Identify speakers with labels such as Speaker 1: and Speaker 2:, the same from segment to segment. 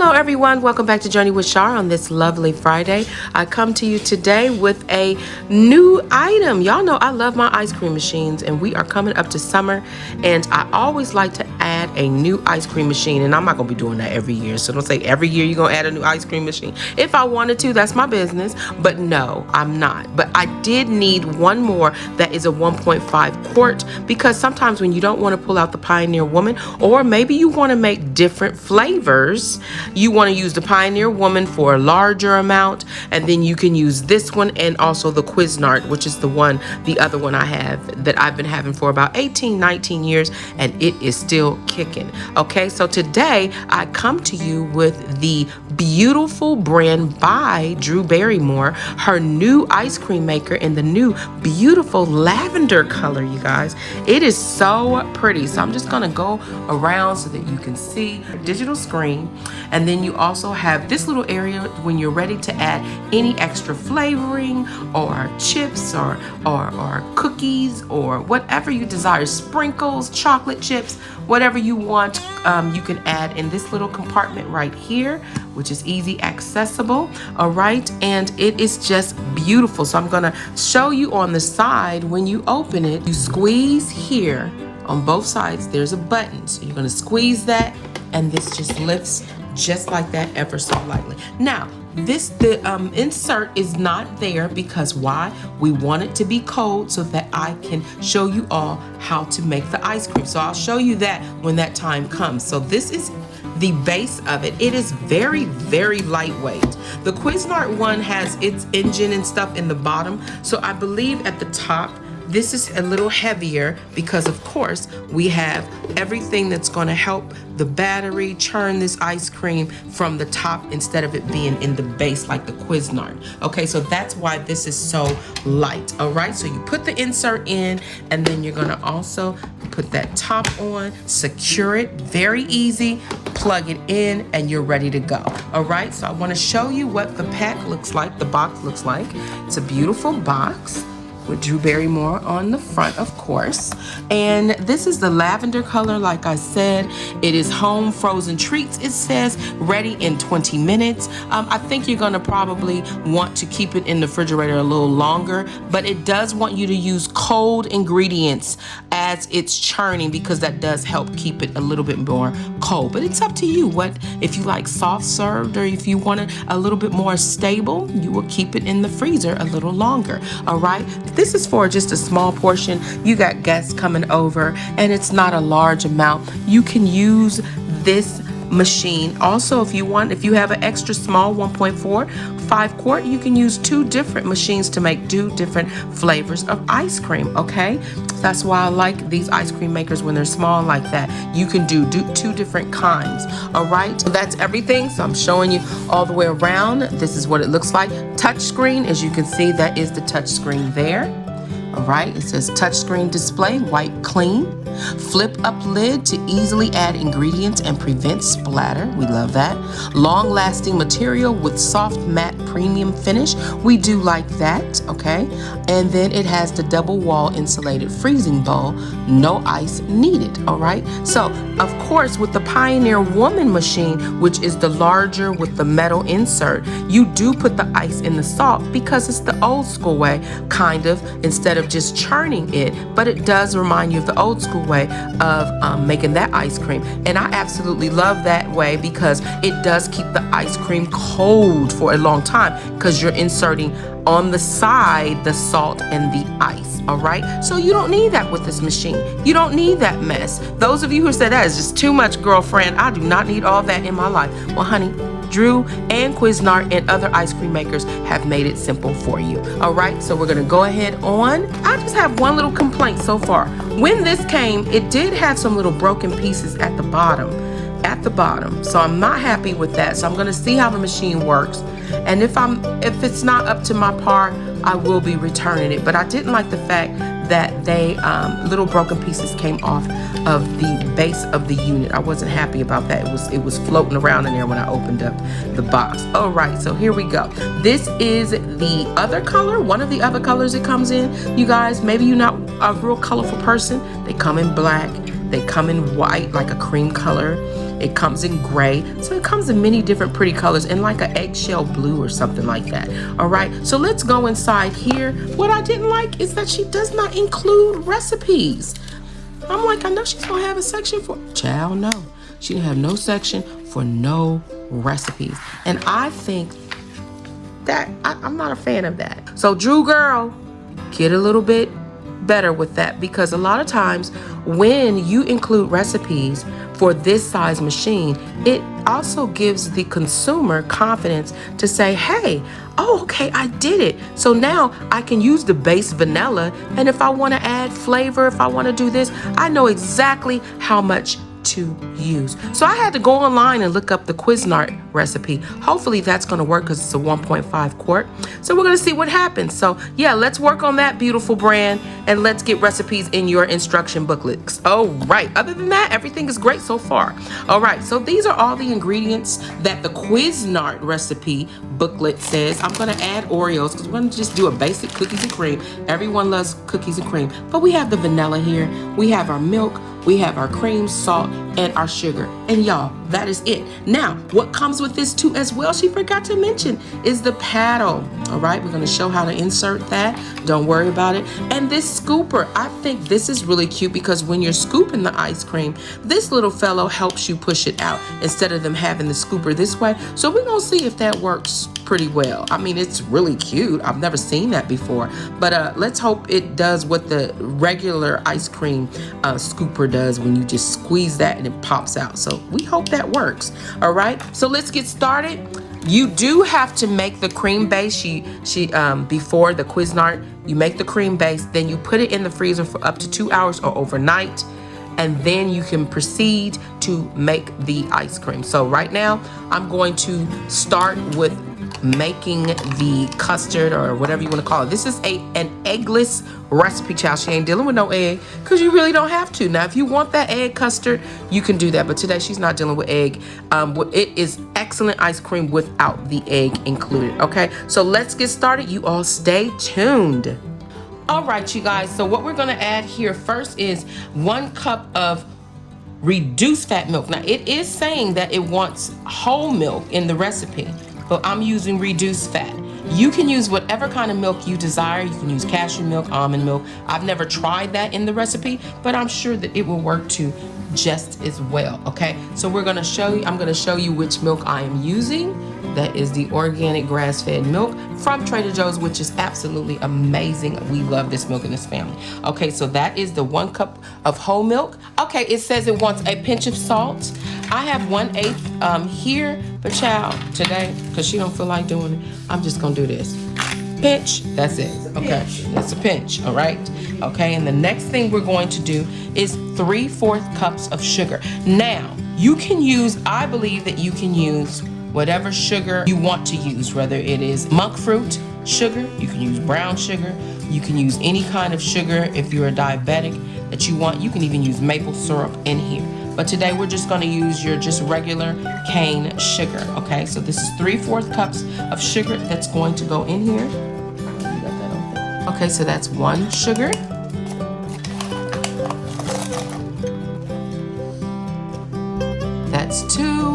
Speaker 1: Hello everyone, welcome back to Journey with Shar on this lovely Friday. I come to you today with a new item. Y'all know I love my ice cream machines, and we are coming up to summer, and I always like to add a new ice cream machine, and I'm not gonna be doing that every year, so don't say every year you're gonna add a new ice cream machine. If I wanted to, that's my business, but no, I'm not. But I did need one more that is a 1.5 quart, because sometimes when you don't want to pull out the Pioneer Woman, or maybe you want to make different flavors, you want to use the Pioneer Woman for a larger amount, and then you can use this one and also the Cuisinart, which is the other one I have that I've been having for about 19 years, and it is still kicking. Okay, so today I come to you with the beautiful brand by Drew Barrymore, her new ice cream maker in the new beautiful lavender color, you guys. It is so pretty. So I'm just gonna go around so that you can see digital screen. And then you also have this little area when you're ready to add any extra flavoring or chips or cookies or whatever you desire, sprinkles, chocolate chips, whatever you want, you can add in this little compartment right here, which is easy accessible. All right, and it is just beautiful. So I'm gonna show you on the side. When you open it, you squeeze here on both sides. There's a button, so you're gonna squeeze that, and this just lifts just like that, ever so lightly. Now, the insert is not there because why? We want it to be cold so that I can show you all how to make the ice cream. So I'll show you that when that time comes. So this is the base of it. It is very, very lightweight. The Cuisinart one has its engine and stuff in the bottom. So I believe at the top, this is a little heavier because of course we have everything that's going to help the battery churn this ice cream from the top instead of it being in the base like the Cuisinart. Okay, so that's why this is so light. All right, so you put the insert in, and then you're going to also put that top on, secure it, very easy, plug it in, and you're ready to go. All right, so I want to show you what the pack looks like, the box looks like. It's a beautiful box with Drew Barrymore on the front, of course. And this is the lavender color, like I said. It is home frozen treats. It says ready in 20 minutes. I think you're gonna probably want to keep it in the refrigerator a little longer, but it does want you to use cold ingredients as it's churning, because that does help keep it a little bit more cold. But it's up to you. What if you like soft served, or if you want it a little bit more stable, you will keep it in the freezer a little longer. All right, this is for just a small portion. You got guests coming over and it's not a large amount. You can use this machine also if you want. If you have an extra small 1.5 quart, you can use two different machines to make two different flavors of ice cream. Okay, that's why I like these ice cream makers when they're small like that. You can do two different kinds. All right, so that's everything. So I'm showing you all the way around. This is what it looks like. Touch screen, as you can see, that is the touch screen there. All right, it says touchscreen display, white clean. Flip up lid to easily add ingredients and prevent splatter. We love that. Long lasting material with soft matte premium finish. We do like that, okay? And then it has the double wall insulated freezing bowl. No ice needed, all right? So, of course, with the Pioneer Woman machine, which is the larger with the metal insert, you do put the ice in the salt because it's the old school way, kind of, instead of just churning it. But it does remind you of the old school way of making that ice cream, and I absolutely love that way because it does keep the ice cream cold for a long time, because you're inserting on the side the salt and the ice. All right, so you don't need that with this machine. You don't need that mess. Those of you who said that is just too much, girlfriend, I do not need all that in my life. Well, honey, Drew and Cuisinart and other ice cream makers have made it simple for you. All right, so we're gonna go ahead on. I just have one little complaint so far. When this came, it did have some little broken pieces at the bottom. So I'm not happy with that. So I'm gonna see how the machine works. And if it's not up to my par, I will be returning it. But I didn't like the fact that they little broken pieces came off of the base of the unit. I wasn't happy about that. It was floating around in there when I opened up the box. All right, so here we go. This is the other color, one of the other colors it comes in. You guys, maybe you're not a real colorful person. They come in black, they come in white, like a cream color. It comes in gray. So it comes in many different pretty colors and like an eggshell blue or something like that. All right, so let's go inside here. What I didn't like is that she does not include recipes. I'm like, I know she's gonna have a section for, child, no. She didn't have no section for no recipes. And I think that, I'm not a fan of that. So Drew girl, get a little bit better with that, because a lot of times when you include recipes for this size machine, it also gives the consumer confidence to say, hey, oh, okay, I did it. So now I can use the base vanilla, and if I want to add flavor, if I want to do this, I know exactly how much to use. So I had to go online and look up the Cuisinart recipe. Hopefully that's going to work because it's a 1.5 quart. So we're going to see what happens. So yeah, let's work on that, beautiful brand, and let's get recipes in your instruction booklets. All right. Other than that, everything is great so far. All right. So these are all the ingredients that the Cuisinart recipe booklet says. I'm going to add Oreos because we're going to just do a basic cookies and cream. Everyone loves cookies and cream, but we have the vanilla here. We have our milk. We have our cream, salt, and our sugar. And y'all, that is it. Now, what comes with this too as well, she forgot to mention, is the paddle. All right, we're gonna show how to insert that. Don't worry about it. And this scooper, I think this is really cute because when you're scooping the ice cream, this little fellow helps you push it out instead of them having the scooper this way. So we're gonna see if that works pretty well. I mean, it's really cute. I've never seen that before, but let's hope it does what the regular ice cream scooper does when you just squeeze that and it pops out. So we hope that works. All right, so let's get started. You do have to make the cream base. Before the Cuisinart, you make the cream base, then you put it in the freezer for up to 2 hours or overnight, and then you can proceed to make the ice cream. So right now, I'm going to start with making the custard or whatever you want to call it. This is an eggless recipe, child. She ain't dealing with no egg because you really don't have to. Now, if you want that egg custard, you can do that. But today she's not dealing with egg. It is excellent ice cream without the egg included. Okay, so let's get started. You all stay tuned. All right, you guys. So what we're going to add here first is 1 cup of reduced fat milk. Now, it is saying that it wants whole milk in the recipe, but I'm using reduced fat. You can use whatever kind of milk you desire. You can use cashew milk, almond milk. I've never tried that in the recipe, but I'm sure that it will work too just as well. Okay, so I'm gonna show you which milk I am using. That is the organic grass-fed milk from Trader Joe's, which is absolutely amazing. We love this milk in this family. Okay, so that is the 1 cup of whole milk. Okay, it says it wants a pinch of salt. I have 1/8 here, but child, today, because she don't feel like doing it, I'm just gonna do this. Pinch, that's it. Okay, that's a pinch, all right? Okay, and the next thing we're going to do is 3/4 cups of sugar. Now, you can use, I believe that you can use whatever sugar you want to use, whether it is monk fruit sugar, you can use brown sugar, you can use any kind of sugar if you're a diabetic that you want. You can even use maple syrup in here. But today we're just gonna use your just regular cane sugar, okay? So this is 3/4 cups of sugar that's going to go in here. You got that open? Okay, so that's 1 sugar. That's 2.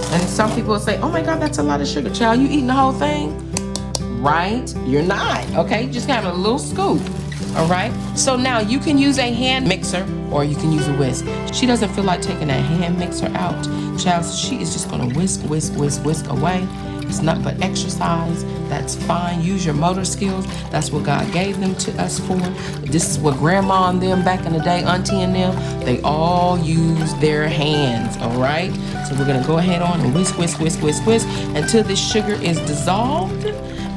Speaker 1: And some people will say, oh my God, that's a lot of sugar. Child, you eating the whole thing? Right? You're not, okay? Just having a little scoop, all right? So now you can use a hand mixer or you can use a whisk. She doesn't feel like taking that hand mixer out. Child, she is just gonna whisk, whisk, whisk, whisk away. It's not but exercise. That's fine. Use your motor skills. That's what God gave them to us for. This is what grandma and them back in the day, auntie and them, they all use their hands, all right? So we're gonna go ahead on and whisk, whisk, whisk, whisk, whisk until this sugar is dissolved.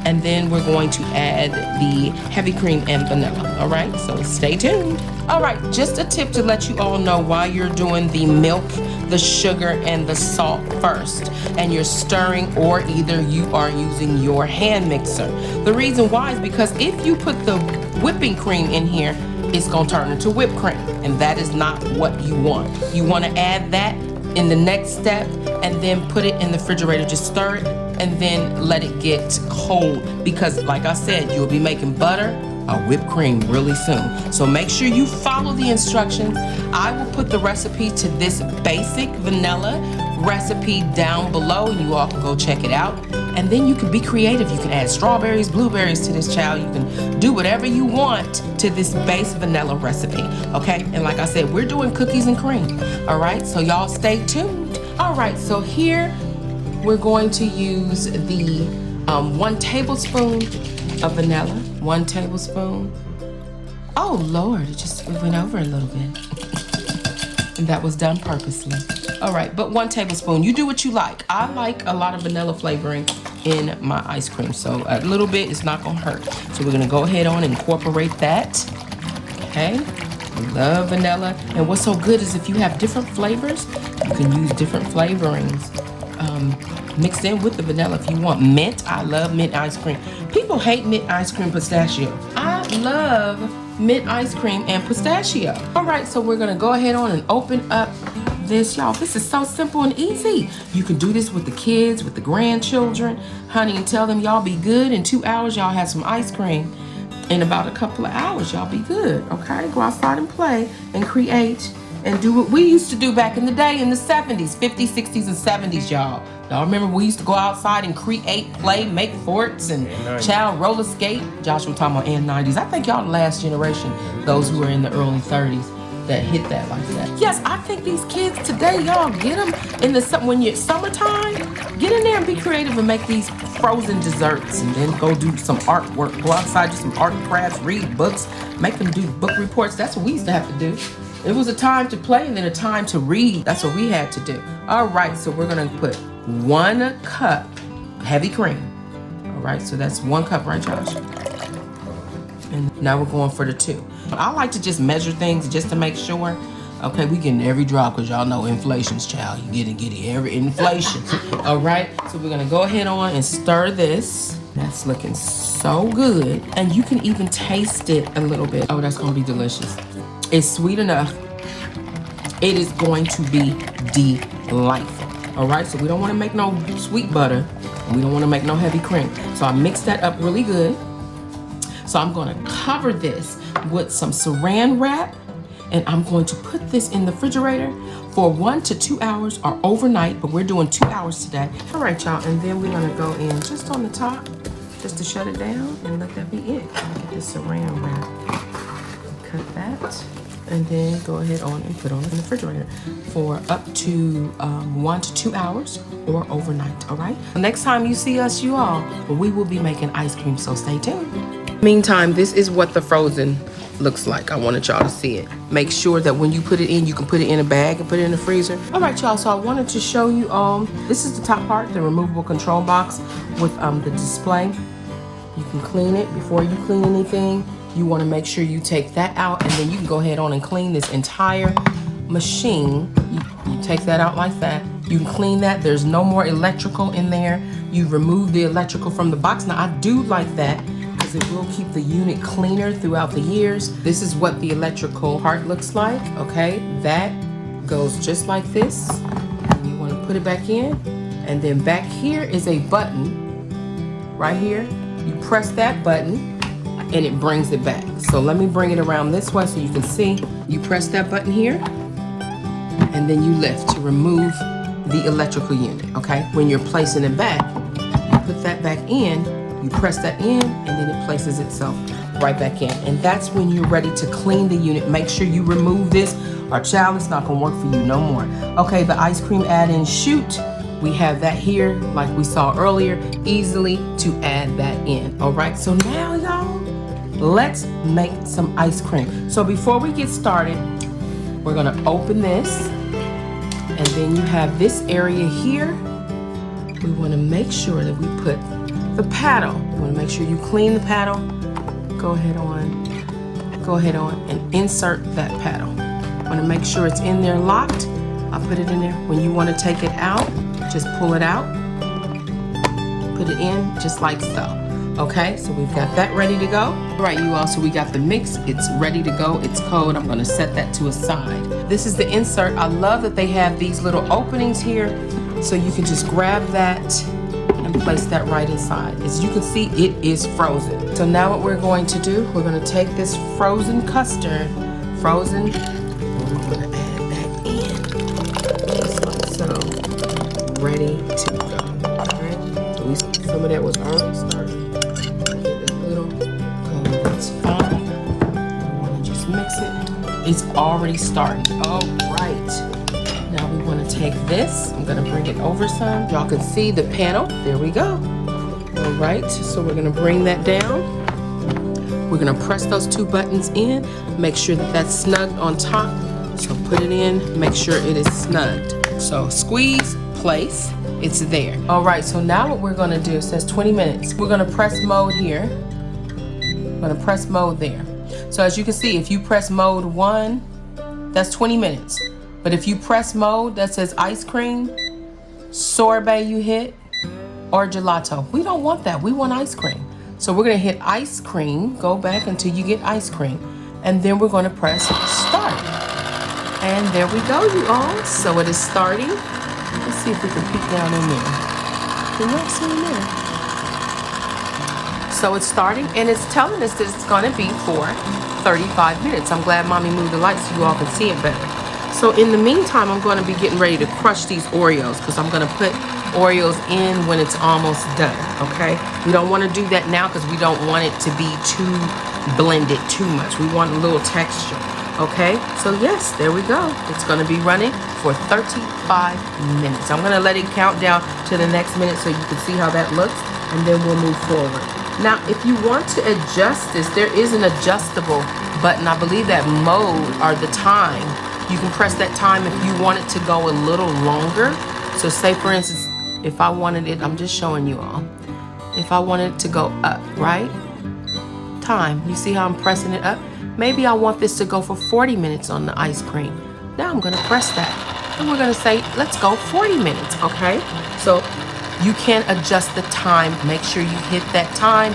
Speaker 1: And then we're going to add the heavy cream and vanilla, all right? So stay tuned. All right, just a tip to let you all know why you're doing the milk, the sugar, and the salt first. And you're stirring, or either you are using your hand mixer. The reason why is because if you put the whipping cream in here, it's gonna turn into whipped cream. And that is not what you want. You wanna add that in the next step and then put it in the refrigerator. Just stir it and then let it get cold, because like I said, you'll be making butter, whipped cream really soon. So make sure you follow the instructions. I will put the recipe to this basic vanilla recipe down below. You all can go check it out. And then you can be creative. You can add strawberries, blueberries to this child. You can do whatever you want to this base vanilla recipe, okay? And like I said, we're doing cookies and cream, all right? So y'all stay tuned. All right, so here we're going to use the 1 tablespoon of vanilla, 1 tablespoon. Oh Lord, it went over a little bit. And that was done purposely. All right, but 1 tablespoon. You do what you like. I like a lot of vanilla flavoring in my ice cream, so a little bit is not gonna hurt. So we're gonna go ahead on and incorporate that. Okay, I love vanilla. And what's so good is if you have different flavors, you can use different flavorings mixed in with the vanilla if you want. Mint, I love mint ice cream. People hate mint ice cream pistachio. I love mint ice cream and pistachio. All right, so we're gonna go ahead on and open up this, y'all. This is so simple and easy. You can do this with the kids, with the grandchildren, honey, and tell them y'all be good. In 2 hours, y'all have some ice cream. In about a couple of hours, y'all be good, okay? Go outside and play and create and do what we used to do back in the day in the 70s, 50s, 60s, and 70s, y'all. Y'all remember we used to go outside and create, play, make forts, and child roller skate. Joshua talking about and 90s. I think y'all the last generation, those who are in the early 30s, that hit that like that. Yes, I think these kids today, y'all get them in the when you're summertime, get in there and be creative and make these frozen desserts, and then go do some artwork. Go outside, do some art crafts, read books, make them do book reports. That's what we used to have to do. It was a time to play and then a time to read. That's what we had to do. All right, so we're gonna put 1 cup heavy cream. All right, so that's 1 cup, right, Josh? And now we're going for the 2. I like to just measure things just to make sure. Okay, we getting every drop because y'all know inflation's, child. You get it, every inflation. All right, so we're gonna go ahead on and stir this. That's looking so good. And you can even taste it a little bit. Oh, that's gonna be delicious. It's sweet enough. It is going to be delightful. All right, so we don't wanna make no sweet butter. And we don't wanna make no heavy cream. So I mixed that up really good. So I'm gonna cover this with some saran wrap, and I'm going to put this in the refrigerator for 1 to 2 hours or overnight, but we're doing 2 hours today. All right, y'all, and then we're gonna go in just on the top, just to shut it down, and let that be it. Get this saran wrap, cut that, and then go ahead on and put on in the refrigerator for up to 1 to 2 hours or overnight, all right? Next time you see us, you all, we will be making ice cream, so stay tuned. Meantime, this is what the frozen looks like. I wanted y'all to see it. Make sure that when you put it in, you can put it in a bag and put it in the freezer. All right, y'all, so I wanted to show you, this is the top part, the removable control box with the display. You can clean it before you clean anything. You wanna make sure you take that out, and then you can go ahead on and clean this entire machine. You take that out like that. You can clean that. There's no more electrical in there. You remove the electrical from the box. Now, I do like that, it will keep the unit cleaner throughout the years. This is what the electrical part looks like, okay? That goes just like this. And you wanna put it back in. And then back here is a button, right here. You press that button and it brings it back. So let me bring it around this way so you can see. You press that button here and then you lift to remove the electrical unit, okay? When you're placing it back, you put that back in, you press that in, and then it places itself right back in. And that's when you're ready to clean the unit. Make sure you remove this, or child, it's not gonna work for you no more. Okay, the ice cream add-in chute, we have that here, like we saw earlier, easily to add that in. All right, so now y'all, let's make some ice cream. So before we get started, we're gonna open this, and then you have this area here. We wanna make sure that we put the paddle. You want to make sure you clean the paddle. Go ahead on and insert that paddle. Want to make sure it's in there locked. I'll put it in there. When you want to take it out, just pull it out. Put it in just like so. Okay, so we've got that ready to go. All right, you all, so we got the mix. It's ready to go. It's cold. I'm going to set that to a side. This is the insert. I love that they have these little openings here, so you can just grab that and and place that right inside. As you can see, it is frozen. So now what we're going to do, we're going to take this frozen custard, and we're going to add that in, just like so, ready to go. Okay, so some of that was already started. Get a little, that's fine. I want to just mix it. It's already starting. All right. Now we want to take this. I'm going to bring it over some. Y'all can see the panel. There we go. All right. So we're going to bring that down. We're going to press those two buttons in. Make sure that that's snugged on top. So put it in. Make sure it is snugged. So squeeze, place. It's there. All right. So now what we're going to do, it says 20 minutes. We're going to press mode here. I'm going to press mode there. So as you can see, if you press mode 1, that's 20 minutes. But if you press mode that says ice cream, sorbet you hit, or gelato, we don't want that. We want ice cream. So we're gonna hit ice cream, go back until you get ice cream, and then we're gonna press start. And there we go, you all. So it is starting. Let's see if we can peek down in there. Can you see in there? So it's starting, and it's telling us that it's gonna be for 35 minutes. I'm glad mommy moved the lights so you all can see it better. So in the meantime, I'm going to be getting ready to crush these Oreos because I'm going to put Oreos in when it's almost done, okay? We don't want to do that now because we don't want it to be too blended too much. We want a little texture, okay? So yes, there we go. It's going to be running for 35 minutes. I'm going to let it count down to the next minute so you can see how that looks, and then we'll move forward. Now, if you want to adjust this, there is an adjustable button. I believe that mode or the time. You can press that time if you want it to go a little longer. So say for instance, if I wanted it, I'm just showing you all. If I wanted it to go up, right? Time, you see how I'm pressing it up? Maybe I want this to go for 40 minutes on the ice cream. Now I'm gonna press that. And we're gonna say, let's go 40 minutes, okay? So you can adjust the time. Make sure you hit that time,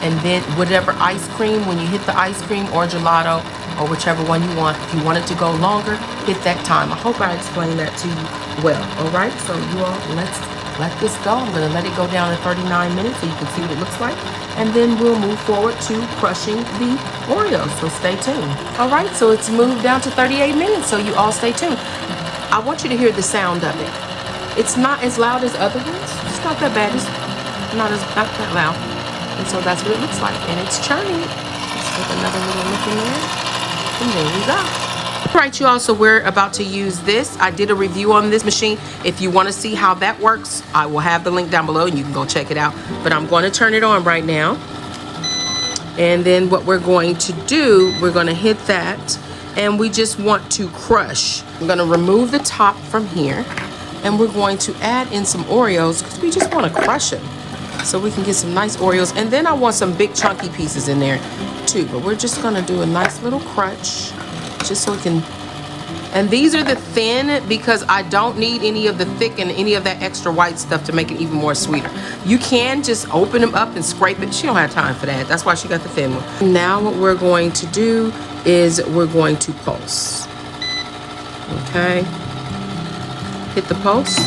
Speaker 1: and then whatever ice cream, when you hit the ice cream or gelato, or whichever one you want. If you want it to go longer, hit that time. I hope I explained that to you well. All right, so you all, let's let this go. I'm gonna let it go down to 39 minutes so you can see what it looks like. And then we'll move forward to crushing the Oreos, so stay tuned. All right, so it's moved down to 38 minutes, so you all stay tuned. I want you to hear the sound of it. It's not as loud as other ones. It's not that bad, it's not that loud. And so that's what it looks like, and it's churning. Let's take another little look in there. And there we go. All right, you all, so we're about to use this. I did a review on this machine. If you want to see how that works, I will have the link down below and you can go check it out. But I'm going to turn it on right now. And then what we're going to do, we're going to hit that, and we just want to crush. I'm going to remove the top from here, and we're going to add in some Oreos because we just want to crush them so we can get some nice Oreos. And then I want some big chunky pieces in there too, but we're just gonna do a nice little crunch just so we can. And these are the thin because I don't need any of the thick and any of that extra white stuff to make it even more sweeter. You can just open them up and scrape it. She don't have time for that. That's why she got the thin one. Now what we're going to do is we're going to pulse. Okay, hit the pulse.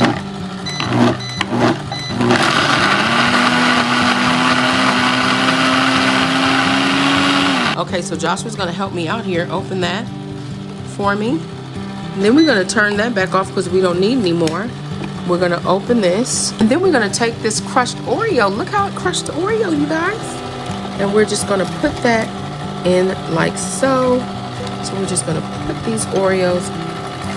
Speaker 1: Okay, so Joshua's gonna help me out here. Open that for me. And then we're gonna turn that back off because we don't need any more. We're gonna open this. And then we're gonna take this crushed Oreo. Look how it crushed the Oreo, you guys. And we're just gonna put that in like so. So we're just gonna put these Oreos,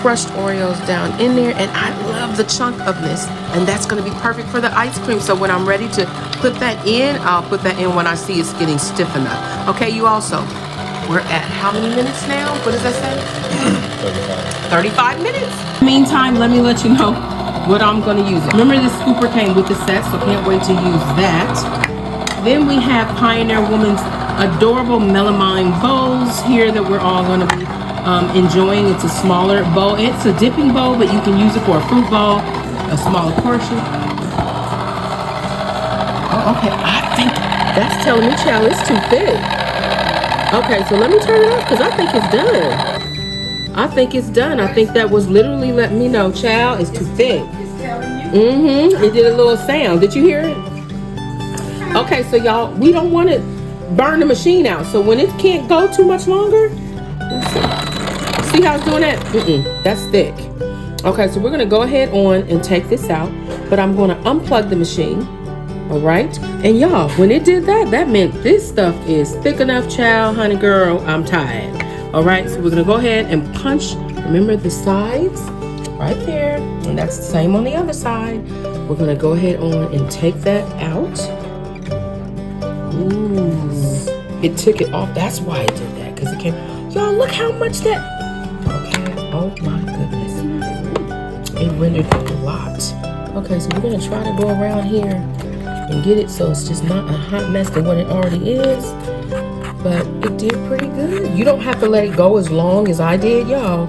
Speaker 1: crushed Oreos down in there. And I love the chunk of this. And that's gonna be perfect for the ice cream. So when I'm ready to put that in, I'll put that in when I see it's getting stiff enough. Okay, you also, we're at how many minutes now? What does that say? 35 minutes. Meantime, let me let you know what I'm gonna use it. Remember this scooper came with the set, so can't wait to use that. Then we have Pioneer Woman's adorable melamine bowls here that we're all gonna be enjoying. It's a smaller bowl. It's a dipping bowl, but you can use it for a fruit bowl, a smaller portion. Oh, okay, I think that's telling me, child, it's too thick. Okay, so let me turn it off because I think it's done. I think it's done. I think that was literally letting me know, child, it's too thick.
Speaker 2: It's telling you.
Speaker 1: It did a little sound. Did you hear it? Okay, so y'all, we don't want to burn the machine out. So when it can't go too much longer, let's see. See how it's doing that? That's thick. Okay, so we're gonna go ahead on and take this out, but I'm gonna unplug the machine. All right, and y'all, when it did that, that meant this stuff is thick enough, child, honey girl, I'm tired. All right, so we're gonna go ahead and punch, remember the sides right there, and that's the same on the other side. We're gonna go ahead on and take that out. Ooh, it took it off. That's why it did that, because it came. Y'all, look how much that. Okay, oh my goodness, it rendered a lot. Okay, so we're gonna try to go around here and get it so it's just not a hot mess than what it already is. But it did pretty good. You don't have to let it go as long as I did, y'all.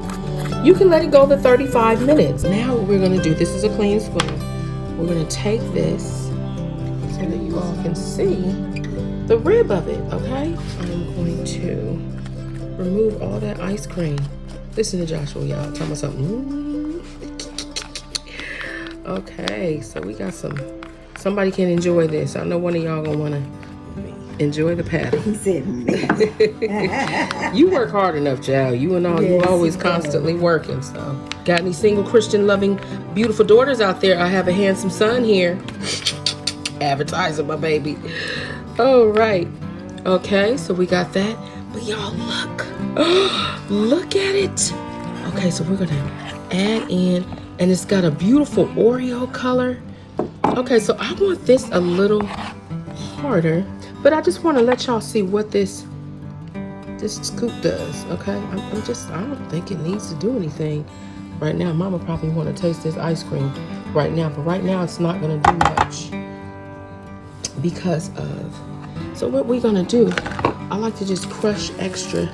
Speaker 1: You can let it go the 35 minutes. Now what we're gonna do, this is a clean spoon. We're gonna take this so that you all can see the rib of it, okay? I'm going to remove all that ice cream. Listen to Joshua, y'all. Tell me something. Okay, so we got somebody can enjoy this. I know one of y'all gonna wanna enjoy the pattern.
Speaker 2: He said me.
Speaker 1: You work hard enough, child. You and all, yes, you always constantly working. So, got any single Christian loving, beautiful daughters out there? I have a handsome son here. Advertising my baby. All right. Okay, so we got that. But y'all look. Look at it. Okay, so we're gonna add in, and it's got a beautiful Oreo color. Okay, so I want this a little harder, but I just want to let y'all see what this scoop does. Okay, I don't think it needs to do anything right now. Mama probably want to taste this ice cream right now, but right now it's not going to do much because of. So what we're going to do, I like to just crush extra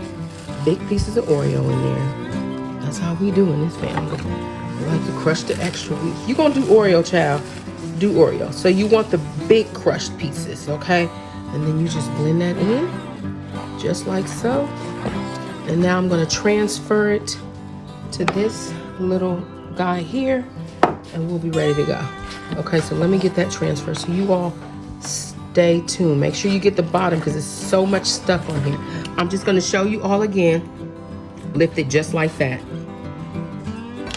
Speaker 1: big pieces of Oreo in there. That's how we do in this family. I like to crush the extra. You're going to do Oreo, child. Do Oreo. So you want the big crushed pieces, okay? And then you just blend that in, just like so. And now I'm gonna transfer it to this little guy here, and we'll be ready to go. Okay, so let me get that transferred. So you all stay tuned. Make sure you get the bottom because there's so much stuff on here. I'm just gonna show you all again. Lift it just like that.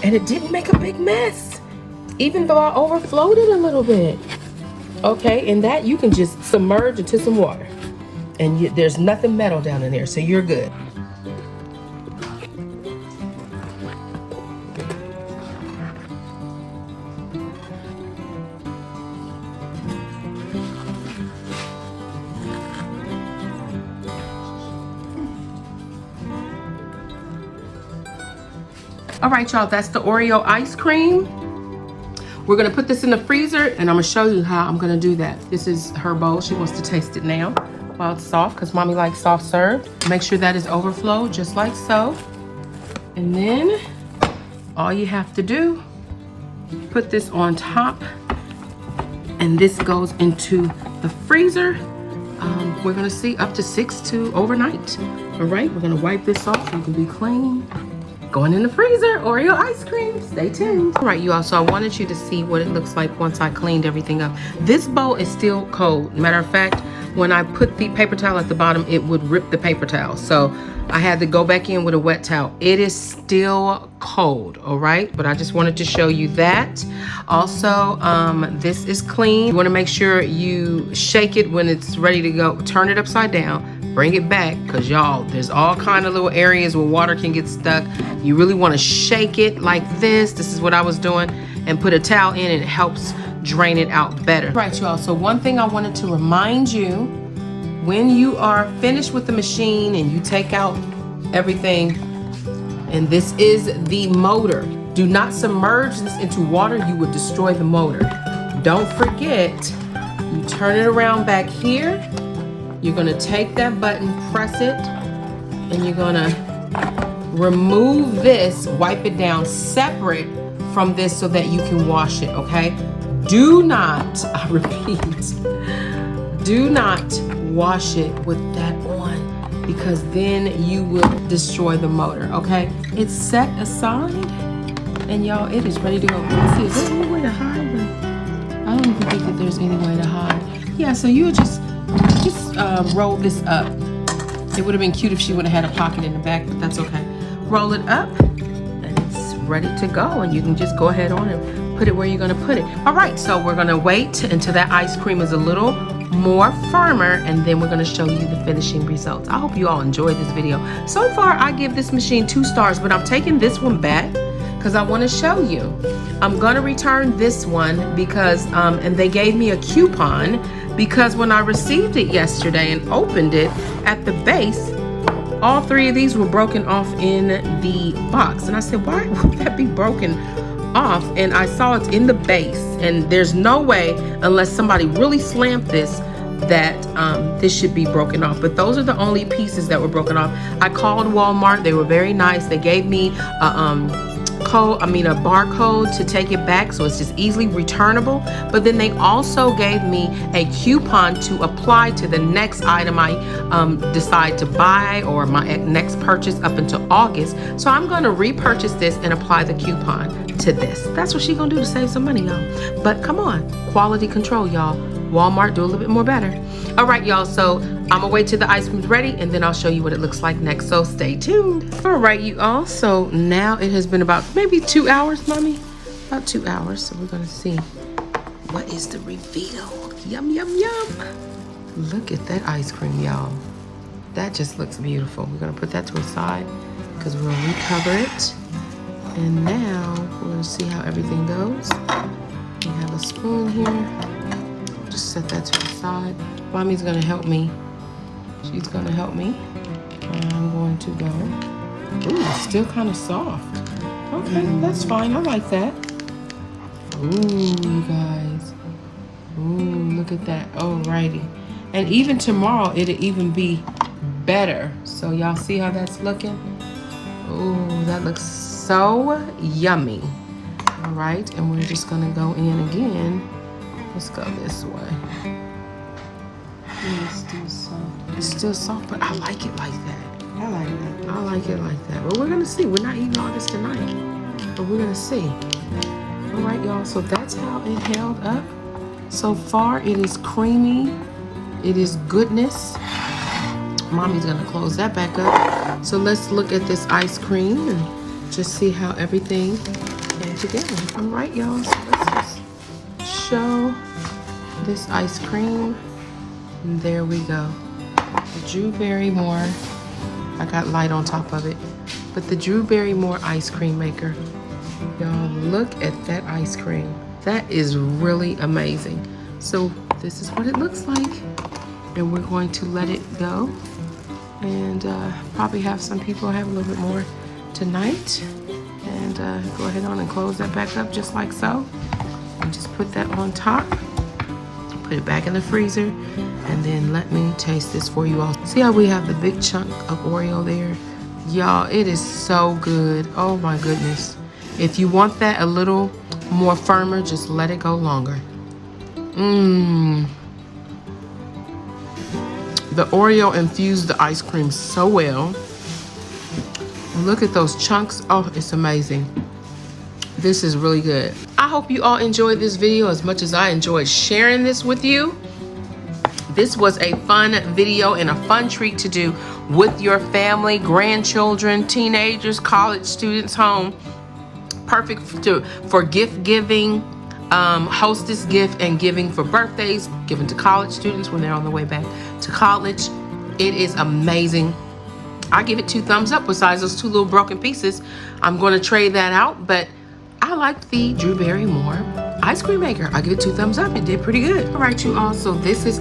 Speaker 1: And it didn't make a big mess, even though I overflowed it a little bit. Okay, and that you can just submerge into some water. And there's nothing metal down in there, so you're good. All right, y'all, that's the Oreo ice cream. We're gonna put this in the freezer, and I'm gonna show you how I'm gonna do that. This is her bowl. She wants to taste it now while it's soft, because mommy likes soft served. Make sure that is overflowed, just like so. And then all you have to do, put this on top, and this goes into the freezer. We're gonna see up to 6 to overnight. All right, we're gonna wipe this off so it can be clean. Going in the freezer, Oreo ice cream. Stay tuned. All right, you all, so I wanted you to see what it looks like once I cleaned everything up. This bowl is still cold. Matter of fact, when I put the paper towel at the bottom, it would rip the paper towel. So I had to go back in with a wet towel. It is still cold, all right? But I just wanted to show you that. Also, this is clean. You wanna make sure you shake it when it's ready to go. Turn it upside down. Bring it back, because y'all, there's all kind of little areas where water can get stuck. You really want to shake it like this. This is what I was doing, and put a towel in, and it helps drain it out better. Right, y'all, so one thing I wanted to remind you, when you are finished with the machine and you take out everything, and this is the motor, do not submerge this into water. You would destroy the motor. Don't forget, you turn it around back here. You're gonna take that button, press it, and you're gonna remove this, wipe it down separate from this so that you can wash it, okay? Do not, I repeat, do not wash it with that on, because then you will destroy the motor, okay? It's set aside. And y'all, it is ready to go. Let's see, is there any way to hide them? I don't even think that there's any way to hide. Yeah, so you would just roll this up. It would have been cute if she would have had a pocket in the back, but that's okay. Roll it up, and it's ready to go. And you can just go ahead on and put it where you're gonna put it. All right, so we're gonna wait until that ice cream is a little more firmer, and then we're gonna show you the finishing results. I hope you all enjoyed this video. So far, I give this machine 2 stars, but I'm taking this one back because I want to show you. I'm gonna return this one because, and they gave me a coupon because when I received it yesterday and opened it at the base, all 3 of these were broken off in the box. And I said, why would that be broken off? And I saw it's in the base, and there's no way, unless somebody really slammed this, that this should be broken off. But those are the only pieces that were broken off. I called Walmart. They were very nice. They gave me a barcode to take it back, so it's just easily returnable. But then they also gave me a coupon to apply to the next item I decide to buy, or my next purchase up until August. So I'm going to repurchase this and apply the coupon to this. That's what she's gonna do to save some money, y'all. But come on, quality control, y'all. Walmart, do a little bit more better. All right, y'all, so I'm gonna wait till the ice cream's ready, and then I'll show you what it looks like next, so stay tuned. All right, you all, so now it has been about maybe 2 hours, Mommy? About 2 hours, so we're gonna see what is the reveal. Yum, yum, yum. Look at that ice cream, y'all. That just looks beautiful. We're gonna put that to the side because we're gonna recover it. And now we're gonna see how everything goes. We have a spoon here. Just set that to the side. Mommy's gonna help me. She's gonna help me. And I'm going to go. Ooh, it's still kind of soft. Okay, that's fine. I like that. Ooh, you guys. Ooh, look at that. Alrighty. And even tomorrow, it'll even be better. So y'all see how that's looking? Ooh, that looks so yummy. All right, and we're just gonna go in again. Let's go this way. It's still soft. It's still soft, but I like it like that.
Speaker 2: I like that.
Speaker 1: I like it like that. But we're gonna see. We're not eating all this tonight, but we're gonna see. All right, y'all, so that's how it held up. So far, it is creamy. It is goodness. Mommy's gonna close that back up. So let's look at this ice cream and just see how everything came together. All right, y'all, so let's just show this ice cream. And there we go. The Drew Barrymore. I got light on top of it. But the Drew Barrymore ice cream maker. Y'all, look at that ice cream. That is really amazing. So this is what it looks like. And we're going to let it go. And probably have some people have a little bit more tonight. And go ahead on and close that back up just like so. And just put that on top. Put it back in the freezer. And then let me taste this for you all. See how we have the big chunk of Oreo there? Y'all, it is so good. Oh my goodness. If you want that a little more firmer, just let it go longer. The Oreo infused the ice cream so well. Look at those chunks. Oh, it's amazing. This is really good. I hope you all enjoyed this video as much as I enjoyed sharing this with you. This was a fun video and a fun treat to do with your family, grandchildren, teenagers, college students home. Perfect for gift giving, hostess gift and giving for birthdays, given to college students when they're on the way back to college. It is amazing. I give it 2 thumbs up besides those 2 little broken pieces. I'm going to trade that out, but I liked the Drew Barrymore ice cream maker. I give it 2 thumbs up. It did pretty good. All right, you all. So this is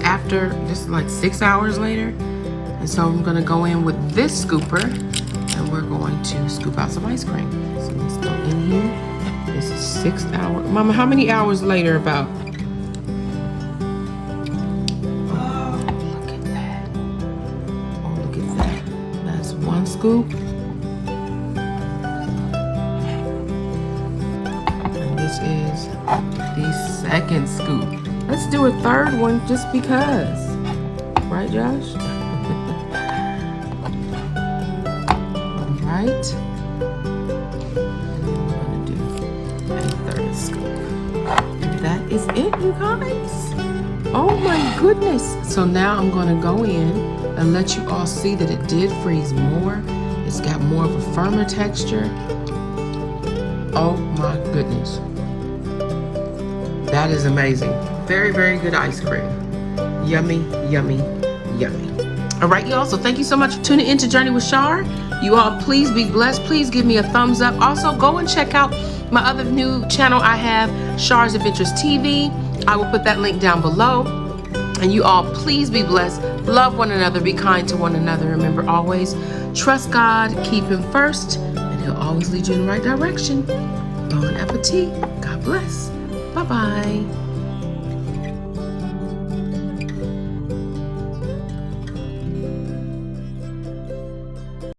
Speaker 1: like 6 hours later. And so I'm going to go in with this scooper and we're going to scoop out some ice cream. So let's go in here. This is 6 hours. Mama, how many hours later about? Oh, look at that. Oh, look at that. That's 1 scoop. And this is the 2nd scoop. Let's do a 3rd one just because. Right, Josh? All right. And then we're gonna do is it, you guys. Oh my goodness. So now I'm gonna go in and let you all see that it did freeze more. It's got more of a firmer texture. Oh my goodness. That is amazing. Very, very good ice cream. Yummy, yummy, yummy. All right, y'all. So thank you so much for tuning in to Journey with Shar. You all, please be blessed. Please give me a thumbs up. Also, go and check out my other new channel I have, Shar's Adventures TV. I will put that link down below. And you all, please be blessed. Love one another. Be kind to one another. Remember, always trust God. Keep Him first. And He'll always lead you in the right direction. Bon appetit. God bless. Bye-bye.